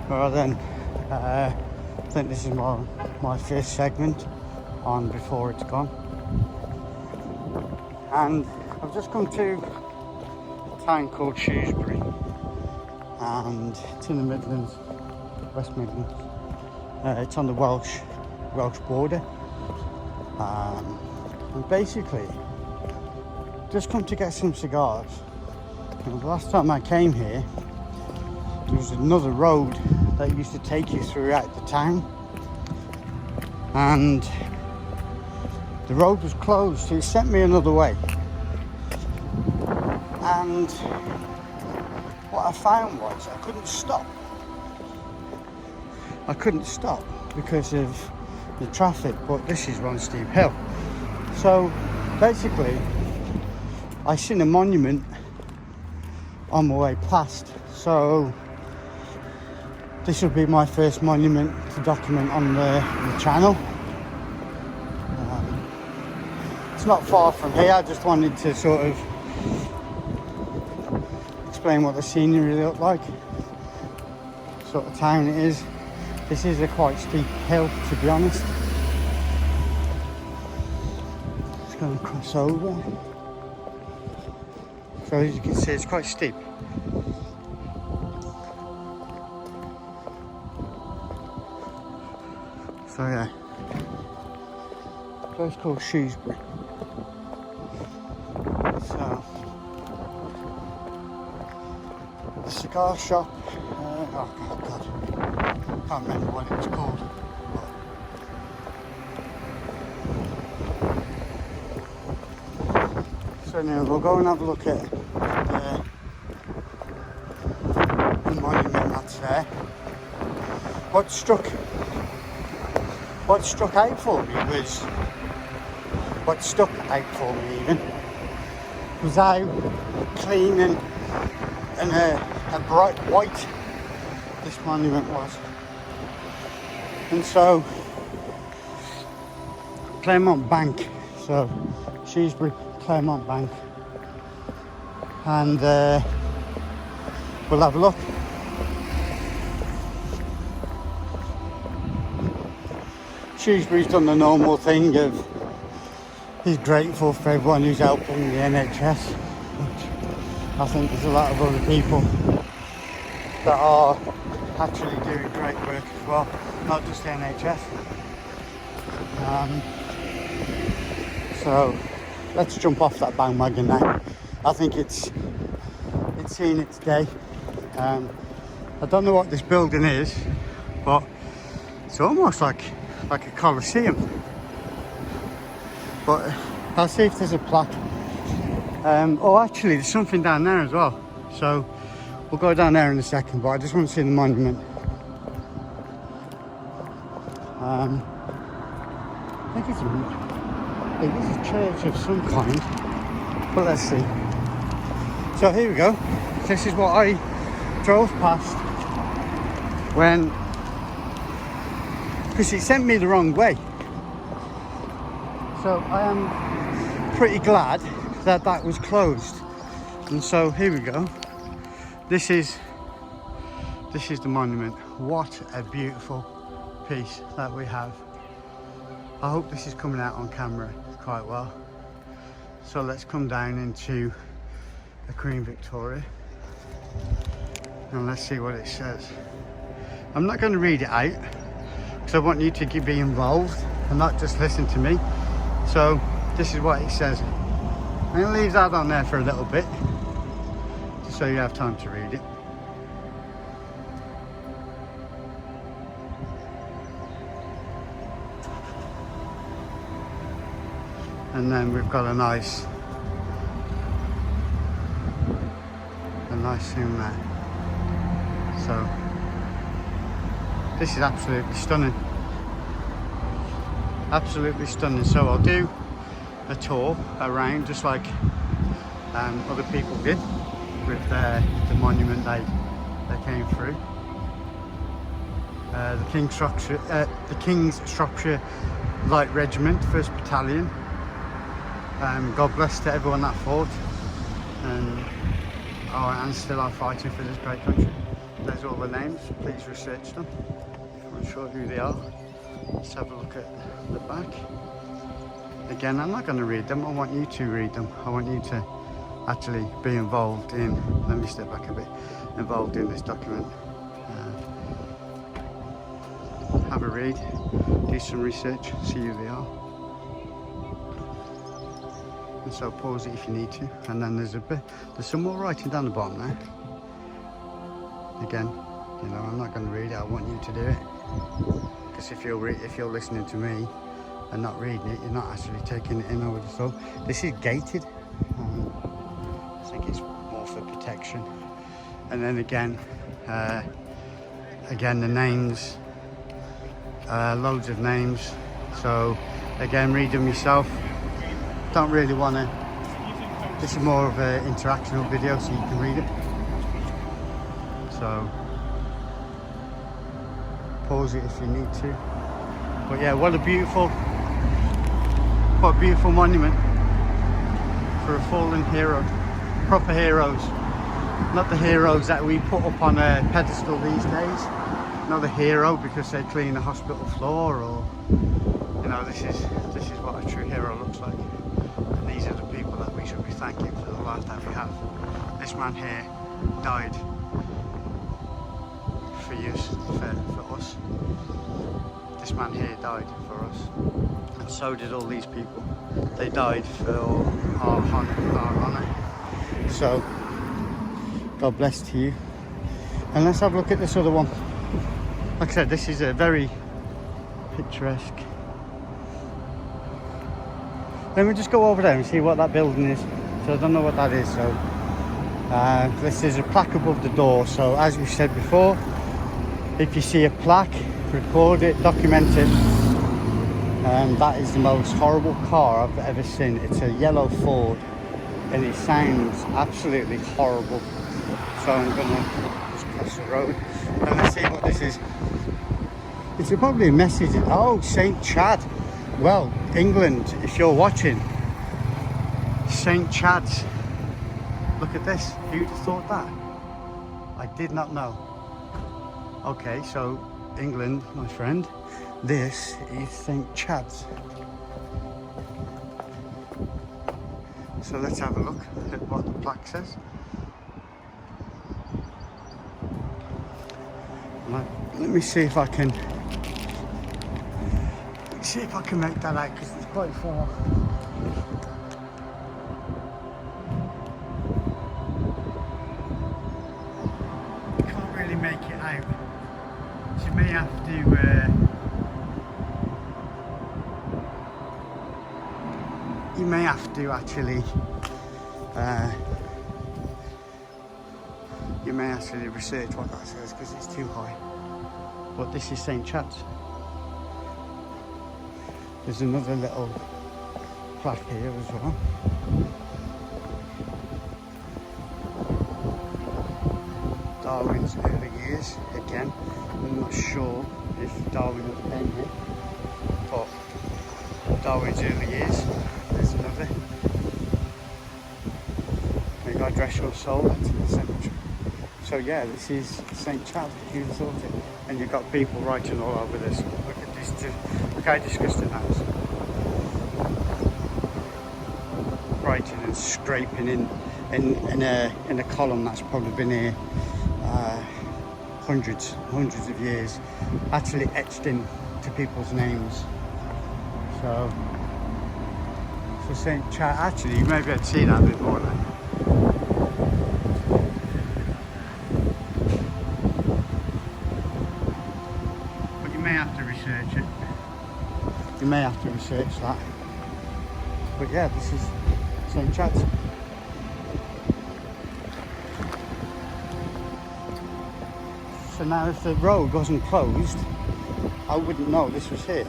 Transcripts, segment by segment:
Well then, I think this is my first segment on Before It's Gone. And I've just come to a town called Shrewsbury, and it's in the Midlands, West Midlands. It's on the Welsh border. And basically, just come to get some cigars. And the last time I came here, there was another road that used to take you throughout the town, and the road was closed, so it sent me another way. And what I found was I couldn't stop. I couldn't stop because of the traffic, but this is one steep hill. So basically, I seen a monument on my way past. So this will be my first monument to document on the channel. It's not far from here. I just wanted to sort of explain what the scenery looked like, sort of town it is. This is a quite steep hill, to be honest. Just going to cross over. So as you can see, it's quite steep. So yeah, a place called Shrewsbury. So the cigar shop. Oh God, can't remember what it was called. So now we'll go and have a look at the monument that's there. What struck out for me was, what stuck out for me even, was how clean and a bright white this monument was. And so, Claremont Bank, so Shrewsbury Claremont Bank, and we'll have a look. Shrewsbury's done the normal thing of he's grateful for everyone who's helping the NHS, which I think there's a lot of other people that are actually doing great work as well, not just the NHS. So let's jump off that bandwagon now. I think it's seen its day. I don't know what this building is, but it's almost like a coliseum. But I'll see if there's a plaque. Oh, actually, there's something down there as well. So we'll go down there in a second, but I just want to see the monument. I think it is a church of some kind, but let's see. So here we go. This is what I drove past because it sent me the wrong way. So I am pretty glad that was closed. And so here we go. This is the monument. What a beautiful piece that we have. I hope this is coming out on camera quite well. So let's come down into the Queen Victoria and let's see what it says. I'm not going to read it out because I want you to be involved and not just listen to me. So this is what it says. I'm going to leave that on there for a little bit just so you have time to read it. And then we've got a nice thing there. So this is absolutely stunning. Absolutely stunning. So I'll do a tour around just like other people did with the monument they came through. The King's Shropshire Light Regiment, 1st Battalion. God bless to everyone that fought and still are fighting for this great country. there's all the names. Please research them. I'm not sure who they are. Let's have a look at the back. Again, I'm not going to read them. I want you to read them. I want you to actually be involved in, let me step back a bit, involved in this document. Have a read, do some research, see who they are. And so pause it if you need to. And then there's some more writing down the bottom there. Again, you know, I'm not going to read it. I want you to do it. Because if you're listening to me and not reading it, you're not actually taking it in. I would have thought this is gated. I think it's more for protection. And then again, the names. Loads of names, so again read them yourself. Don't really want to, this is more of an interactional video so you can read it, so pause it if you need to. But yeah, what a beautiful monument for a fallen hero, proper heroes, not the heroes that we put up on a pedestal these days. Not a hero because they clean a hospital floor, or you know, this is what a true hero looks like. And these are the people that we should be thanking for the life that we have. This man here died for us. This man here died for us, and so did all these people. They died for our honour. So God bless to you. And let's have a look at this other one. Like I said, this is a very picturesque. Let me just go over there and see what that building is. So I don't know what that is. So this is a plaque above the door. So as we said before, if you see a plaque, record it, document it. That is the most horrible car I've ever seen. It's a yellow Ford, and it sounds absolutely horrible. So I'm gonna just cross the road and let's see what this is. It's probably a message. Oh, St. Chad. Well, England, if you're watching, St. Chad's. Look at this. Who'd have thought that? I did not know. Okay, so England, my friend, this is St. Chad's. So let's have a look at what the plaque says. Let me see if I can make that out, because it's quite far. I can't really make it out. So you may have to actually research what that says, because it's too high. But this is St. Chad's. There's another little plaque here as well. Darwin's early years. Again, I'm not sure if Darwin was been here, but Darwin's early years. There's another. May God rest your soul. That's in the cemetery. So yeah, this is St. Chad. Who'd have thought it? And you've got people writing all over this. Look at this. Look how disgusting that is. Writing and scraping in a column that's probably been here hundreds of years, actually etched into people's names. So St. Chad, actually you may be able to see that a bit more now. But you may have to research it. You may have to research that. But yeah, this is St. Chad's. So now if the road wasn't closed, I wouldn't know this was here.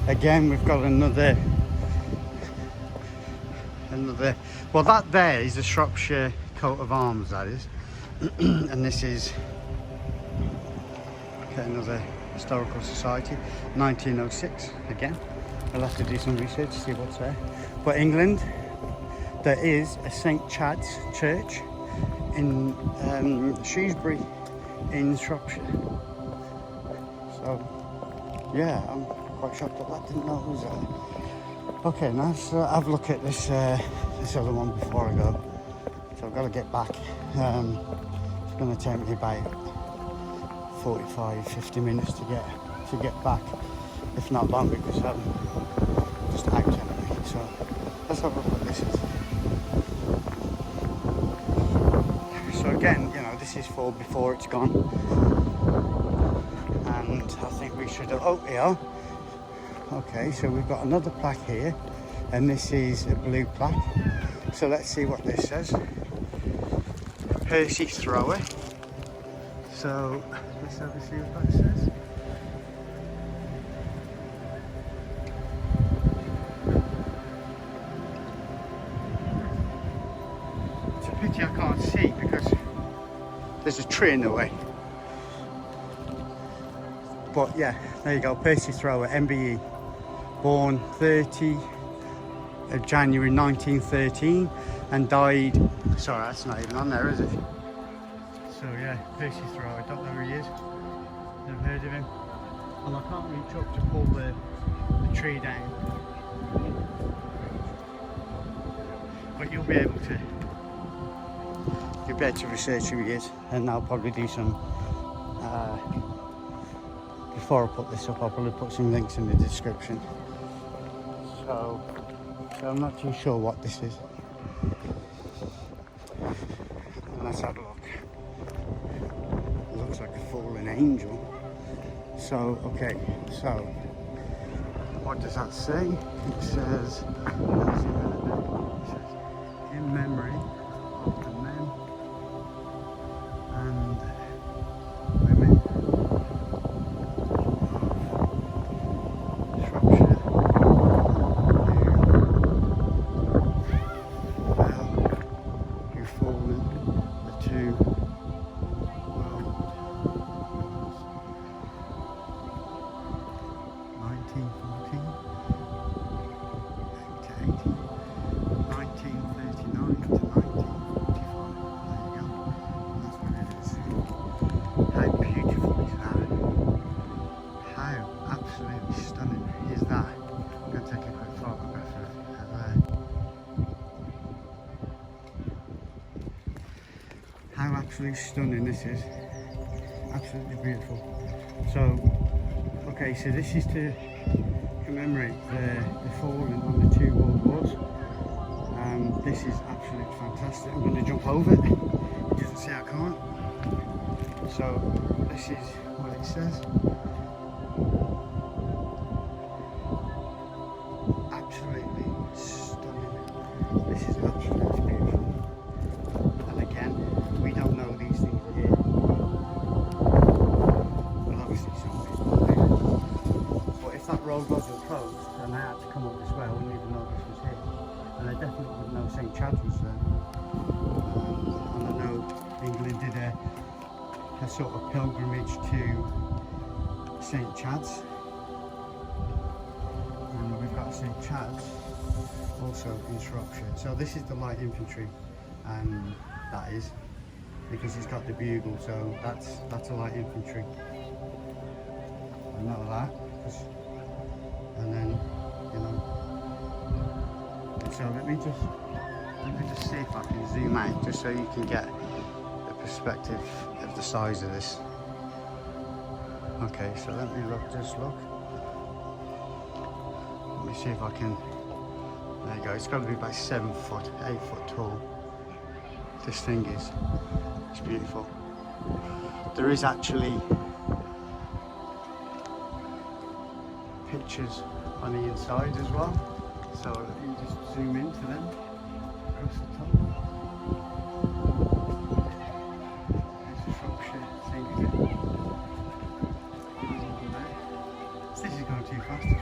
Again, we've got another, well that there is a Shropshire coat of arms, that is. And this is another historical society, 1906 again. I'll have to do some research to see what's there. But England, there is a St. Chad's church in Shrewsbury in Shropshire. So yeah, I'm quite shocked that I didn't know it was there. Okay, now let's have a look at this this other one before I go. So I've got to get back. It's going to take me about 45-50 minutes to get back, if not longer, because I'm just out anyway. So let's have a look what this is. So again, you know, this is for before it's gone, and I think we should. Oh, yeah. Okay, so we've got another plaque here, and this is a blue plaque. So let's see what this says. Percy Thrower. So let's have a see what that says. It's a pity I can't see because there's a tree in the way. But yeah, there you go, Percy Thrower, MBE. Born 30 of January 1913 and died, sorry, that's not even on there, is it? So yeah, Percy Thrower, I don't know who he is, never heard of him, and I can't reach up to pull the tree down, but you'll be able to research who he is, and I'll probably do some before I put this up. I'll probably put some links in the description. So I'm not too sure what this is. Let's have a look. It looks like a fallen angel. So, okay, so what does that say? It says, in memory of the men and women of Shropshire who fallen, the two world wars, 1914 to 18, 1939 to 1945. There you go. That's what it is. How beautiful is that? How absolutely stunning is that? I'm going to take a quick photograph of there. How absolutely stunning this is. Absolutely beautiful. So, okay, so this is to commemorate the fallen on the two world wars. This is absolutely fantastic. I'm going to jump over it. It doesn't say I can't. So this is what it says. Absolutely stunning. This is absolutely beautiful. And again, we don't know these things here. Well, obviously some people do. But if that road wasn't closed and I had to come up this way, I wouldn't even know this was here. And I definitely wouldn't know St. Chad's was there. And I know England did a sort of pilgrimage to St. Chad's. And we've got St. Chad's also in Shropshire. So this is the light infantry, and that is, because it's got the bugle, so that's a light infantry. I know that, and then, you know, so let me just see if I can zoom out, just so you can get the perspective of the size of this. Okay, so let me just look. Let me see if I can, there you go, it's got to be about 7 foot, 8 foot tall. This thing is, it's beautiful. There is actually pictures on the inside as well. So let me just zoom into them across the top. There's the Shropshire thing again. This is going too fast, is it?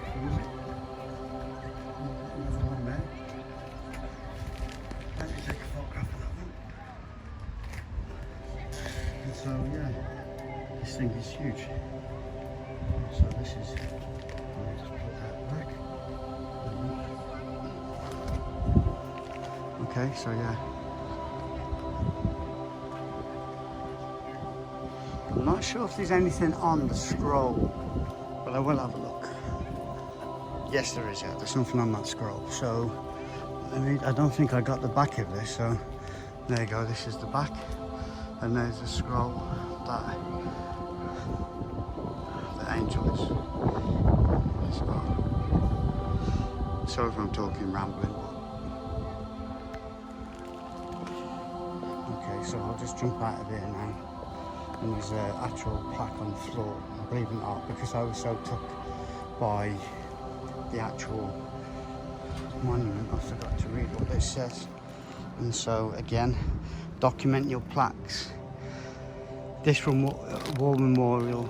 There's one there. Let me take a photograph of that one. And so yeah, this thing is huge. So this is, let me just put that back. Okay, so yeah, not sure if there's anything on the scroll, but I will have a look. Yes, there is. Yeah, there's something on that scroll. So I don't think I got the back of this. So there you go. This is the back, and there's the scroll that the angel is. Sorry if I'm talking rambling. Okay, so I'll just jump out of here now. And there's an actual plaque on the floor. And believe it or not, because I was so took by the actual monument, I forgot to read what this says. And so again, document your plaques. This from War Memorial.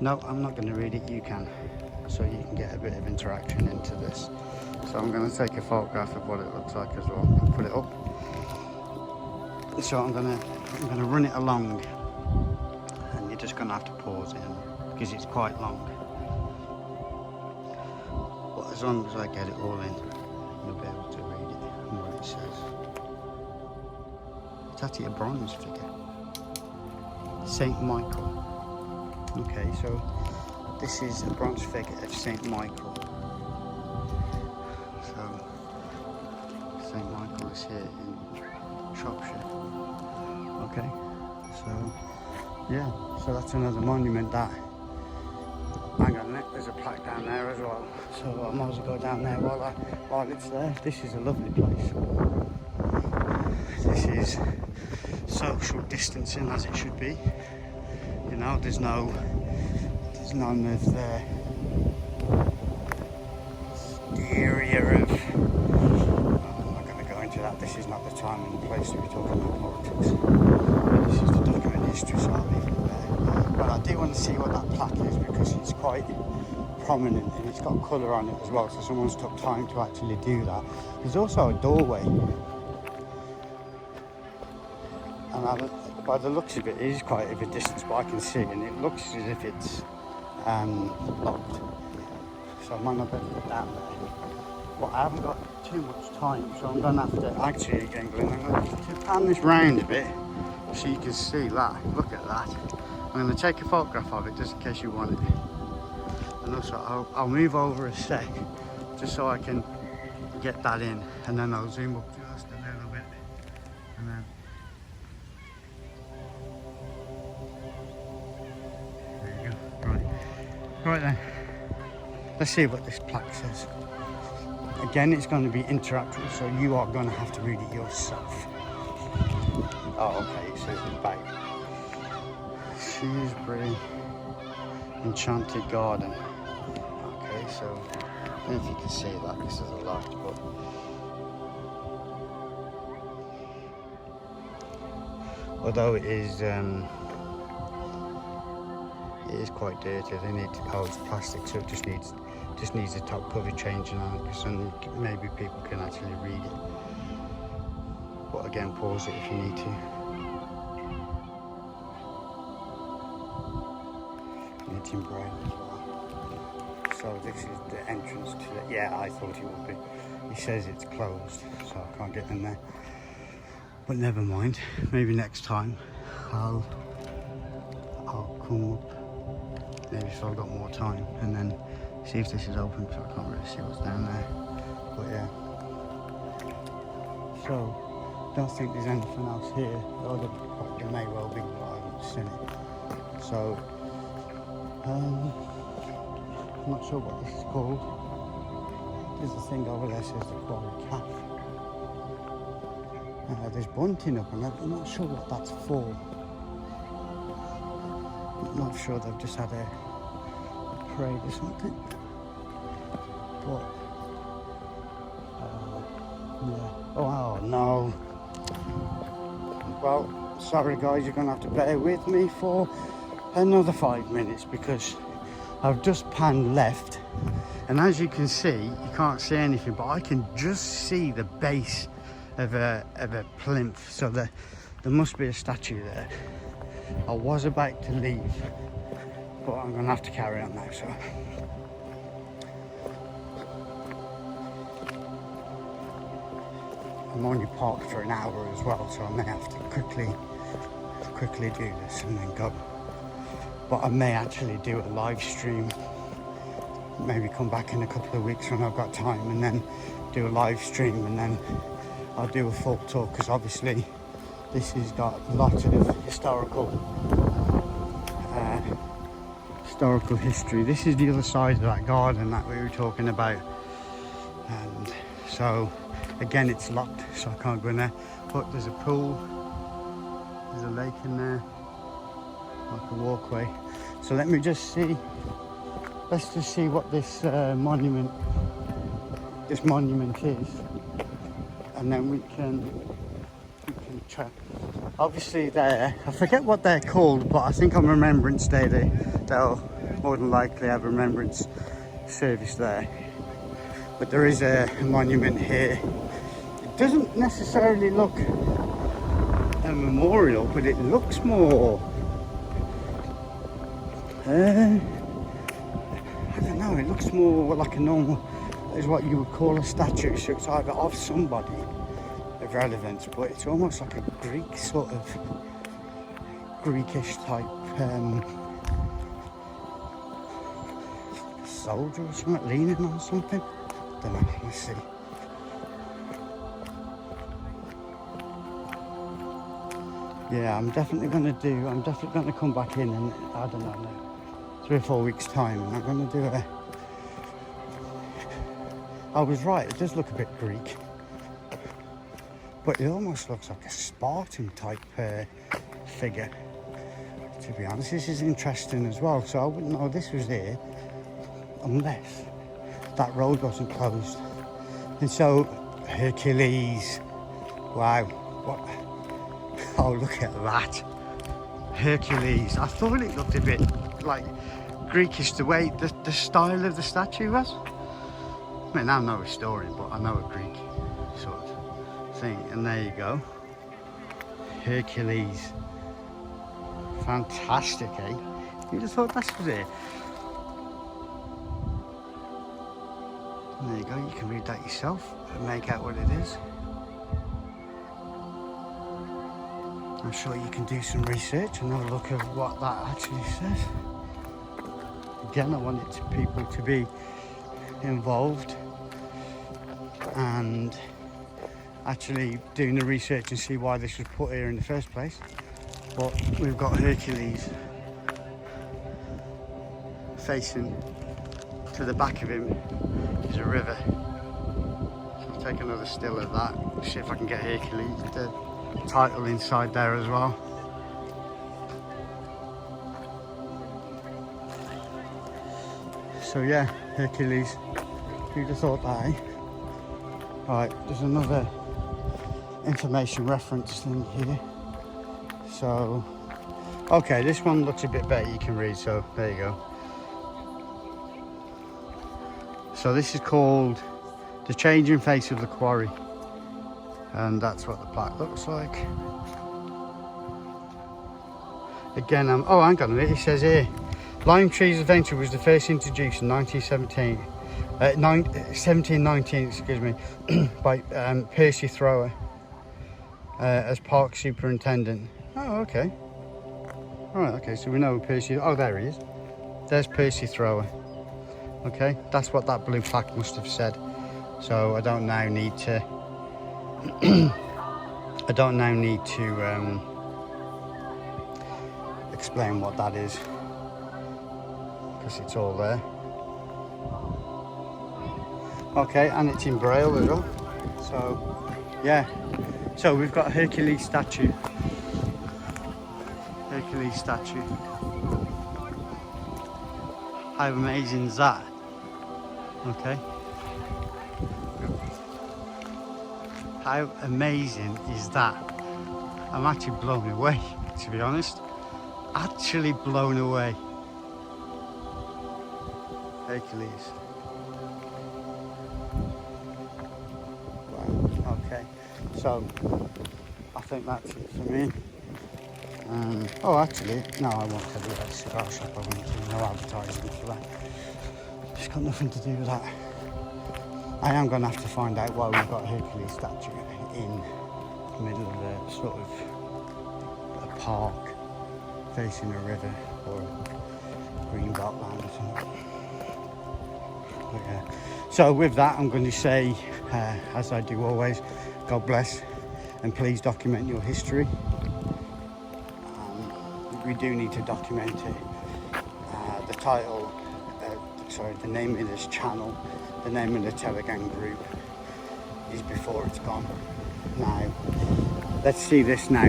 No, I'm not going to read it. You can, so you can get a bit of interaction into this. So I'm going to take a photograph of what it looks like as well and put it up. So I'm going to run it along, and you're just going to have to pause it because it's quite long. But as long as I get it all in, you'll be able to read it and what it says. It's actually a bronze figure. Saint Michael. Okay, so this is a bronze figure of Saint Michael. So Saint Michael is here in Shropshire. Okay, so yeah, so that's another monument that. Hang on a minute, there's a plaque down there as well. So I might as well go down there while it's there. This is a lovely place. This is social distancing as it should be. You know, there's none of the area of. I'm not going to go into that. This is not the time and the place to be talking about politics. This is to document history, so I'll leave it there. But I do want to see what that plaque is because it's quite prominent and it's got colour on it as well. So someone's took time to actually do that. There's also a doorway. And by the looks of it, it is quite a bit distance, but I can see, and it looks as if it's locked. So I might not be able to get down there. But I haven't got too much time, so I'm going to have to actually, again, I'm going to pan this round a bit so you can see that. Look at that. I'm going to take a photograph of it just in case you want it. And also, I'll move over a sec just so I can get that in, and then I'll zoom up just a little bit, and then. Right then, let's see what this plaque says. Again, it's going to be interactive, so you are going to have to read it yourself. Oh, okay, it says the back. Shrewsbury Enchanted Garden. Okay, so I don't know if you can see that because there's a light, but although it is quite dirty. They need to, it's plastic, so it just needs the top cover changing on, because then maybe people can actually read it. But again, pause it if you need to. And it's in braille as well. So this is the entrance to the. Yeah, I thought it would be. He says it's closed, so I can't get in there. But never mind. Maybe next time I'll come up. Maybe if I've got more time, and then see if this is open, because I can't really see what's down there. But yeah. So, don't think there's anything else here. Although there may well be, but I haven't seen it. So, I'm not sure what this is called. There's a thing over there that says the Quarry Cafe. There's bunting up, and I'm not sure what that's for. I'm not sure, they've just had a parade or something. But yeah. Oh no. Well, sorry guys, you're gonna have to bear with me for another 5 minutes because I've just panned left, and as you can see, you can't see anything, but I can just see the base of a plinth, so there must be a statue there. I was about to leave, but I'm going to have to carry on now, so. I'm only parked for an hour as well, so I may have to quickly do this and then go. but I may actually do a live stream, maybe come back in a couple of weeks when I've got time, and then do a live stream, and then I'll do a full tour, because obviously this has got lots of historical history. This is the other side of that garden that we were talking about, and so again it's locked, so I can't go in there, but there's a pool, there's a lake in there, like a walkway. So let me just see, let's just see what this monument is, and then we can try. Obviously there, I forget what they're called, but I think on Remembrance Day they'll more than likely have a remembrance service there. But there is a monument here. It doesn't necessarily look a memorial, but it looks more I don't know, it looks more like a normal, is what you would call a statue. So it's either of somebody of relevance, but it's almost like a Greek sort of Greekish type soldier or something, leaning on something. I don't know, let's see. Yeah, I'm definitely gonna come back in, and I don't know, 3 or 4 weeks time, and I'm gonna do a, I was right, it does look a bit Greek, but it almost looks like a Spartan type figure, to be honest. This is interesting as well, so I wouldn't know this was here unless that road wasn't closed. And so Hercules, wow, what, oh look at that, Hercules. I thought it looked a bit like Greekish, the way the style of the statue was. I mean, I'm no historian, but I know a Greek sort of thing. And there you go, Hercules. Fantastic, eh? You just thought this was it. And there you go, you can read that yourself and make out what it is. I'm sure you can do some research and have a look at what that actually says. Again, I want people to be involved and actually doing the research and see why this was put here in the first place. But we've got Hercules facing to the back of him is a river. So I'll take another still of that, see if I can get Hercules, the title inside there as well. So yeah, Hercules, who'd have thought that, eh? Right, there's another information reference thing here. So, okay, this one looks a bit better, you can read, so there you go. So this is called The Changing Face of the Quarry, and that's what the plaque looks like. Again, oh hang on a minute, it says here, lime trees adventure was the first introduced in 1719, excuse me, by Percy Thrower as park superintendent. Oh, okay. Alright, okay, so we know Percy, oh there he is. There's Percy Thrower. Okay, that's what that blue plaque must have said. So I don't now need to explain what that is, because it's all there. Okay, and it's in Braille as well. So yeah, so we've got a Hercules statue. Hercules statue. How amazing is that? Okay. How amazing is that? I'm actually blown away, to be honest. Actually blown away. Hercules. Wow, okay. So, I think that's it for me. Oh, actually, no, I won't tell you about the cigar shop. I won't do no advertising for that. It's got nothing to do with that. I am going to have to find out why we've got a Hercules statue in the middle of a sort of a park facing a river. or a green belt land or something. But yeah. So with that, I'm going to say, as I do always, God bless, and please document your history. We do need to document it. The title, the name of this channel, the name of the Telegram group is Before It's Gone. Now, let's see this now.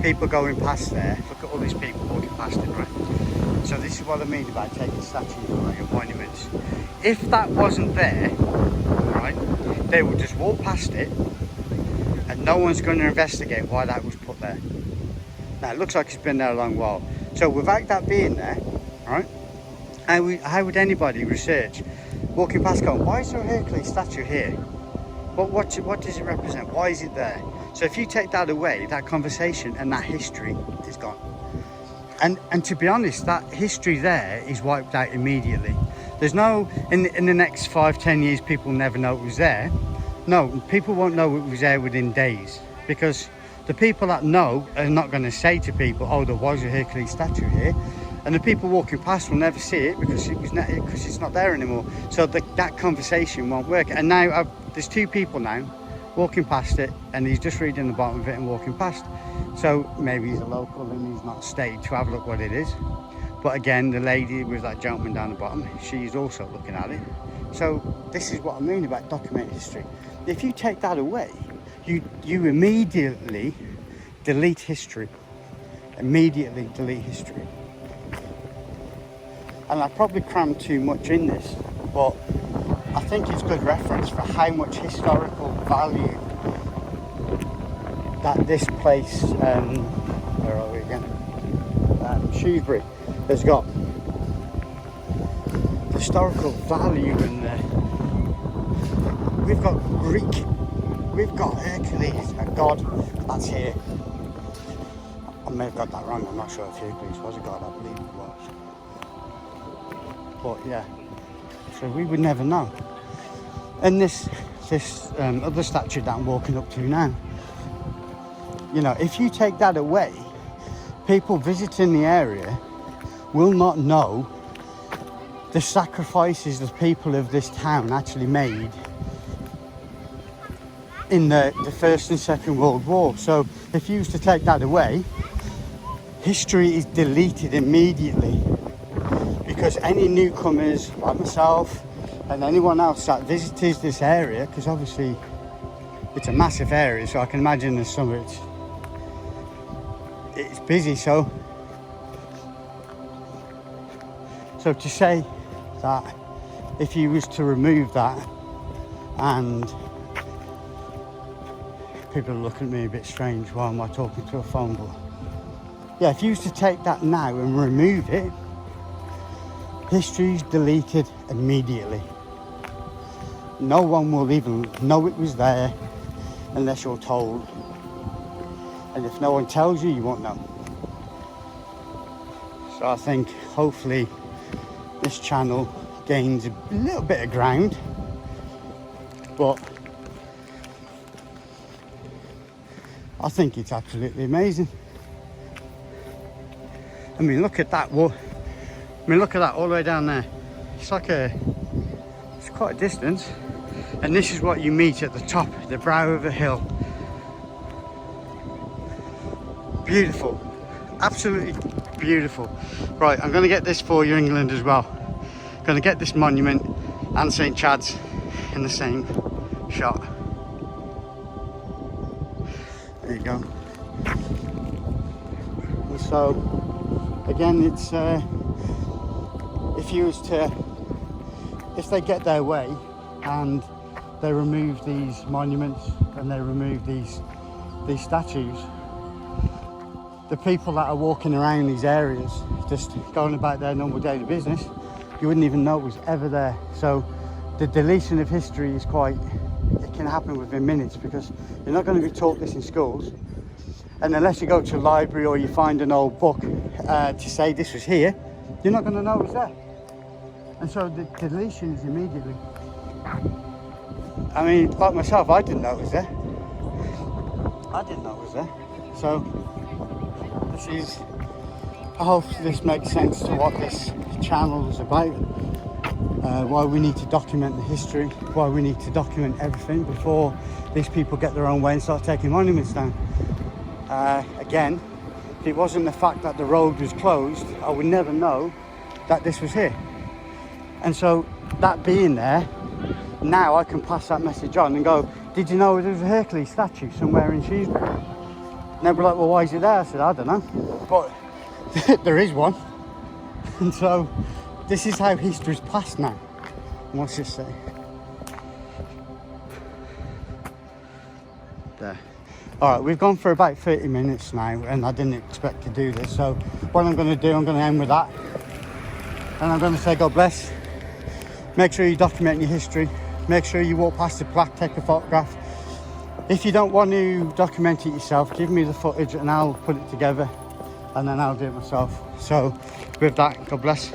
People going past there, look at all these people walking past it, right? So this is what I mean about taking statues away and monuments. If that wasn't there, right, they would just walk past it and no one's going to investigate why that was put there. Now, it looks like it's been there a long while. So without that being there, right, how would anybody research walking past going, why is there a Hercules statue here? What does it represent? Why is it there? So if you take that away, that conversation and that history is gone. And to be honest, that history there is wiped out immediately. There's no, in the next 5-10 years, people never know it was there. No, people won't know it was there within days, because the people that know are not going to say to people, oh, there was a Hercules statue here. And the people walking past will never see it because it's not there anymore. So that conversation won't work. And now there's two people now walking past it, and he's just reading the bottom of it and walking past. So maybe he's a local and he's not stayed to have a look what it is. But again, the lady with that gentleman down the bottom, she's also looking at it. So this is what I mean about documented history. If you take that away, you immediately delete history. Immediately delete history. And I probably crammed too much in this, but I think it's good reference for how much historical value that this place, where are we again? Shrewsbury has got. The historical value in there. We've got Greek, we've got Hercules, a god that's here. I may have got that wrong, I'm not sure if Hercules was a god, I believe it was. But yeah, so we would never know. And this other statue that I'm walking up to now, you know, if you take that away, people visiting the area will not know the sacrifices the people of this town actually made in the First and Second World War. So if you used to take that away, history is deleted immediately. Because any newcomers like myself and anyone else that visits this area, because obviously it's a massive area, so I can imagine there's some of it's busy. So to say that if you was to remove that, and people are looking at me a bit strange, why am I talking to a phone? But yeah, if you was to take that now and remove it, history's deleted immediately. No one will even know it was there unless you're told. And if no one tells you, you won't know. So I think hopefully this channel gains a little bit of ground. But I think it's absolutely amazing. I mean, look at that wall. I mean, look at that all the way down there. It's quite a distance. And this is what you meet at the top, the brow of a hill. Beautiful, absolutely beautiful. Right, I'm gonna get this for you, England, as well. Gonna get this monument and St. Chad's in the same shot. There you go. And so, again, it's, if they get their way and they remove these monuments and they remove these statues, the people that are walking around these areas just going about their normal daily business, you wouldn't even know it was ever there. So the deletion of history is it can happen within minutes, because you're not going to be taught this in schools, and unless you go to a library or you find an old book to say this was here, you're not going to know it was there. And so the deletion is immediately. I mean, like myself, I didn't know it was there. I didn't know it was there. So I hope this makes sense to what this channel is about. Why we need to document the history, why we need to document everything before these people get their own way and start taking monuments down. Again, if it wasn't the fact that the road was closed, I would never know that this was here. And so that being there, now I can pass that message on and go, did you know there was a Hercules statue somewhere in Shrewsbury? And they'll be like, well, why is it there? I said, I don't know, but there is one. And so this is how history's passed now. What's this say? There. All right, we've gone for about 30 minutes now, and I didn't expect to do this. So what I'm going to do, I'm going to end with that. And I'm going to say God bless. Make sure you document your history. Make sure you walk past the plaque, take a photograph. If you don't want to document it yourself, give me the footage and I'll put it together, and then I'll do it myself. So with that, God bless.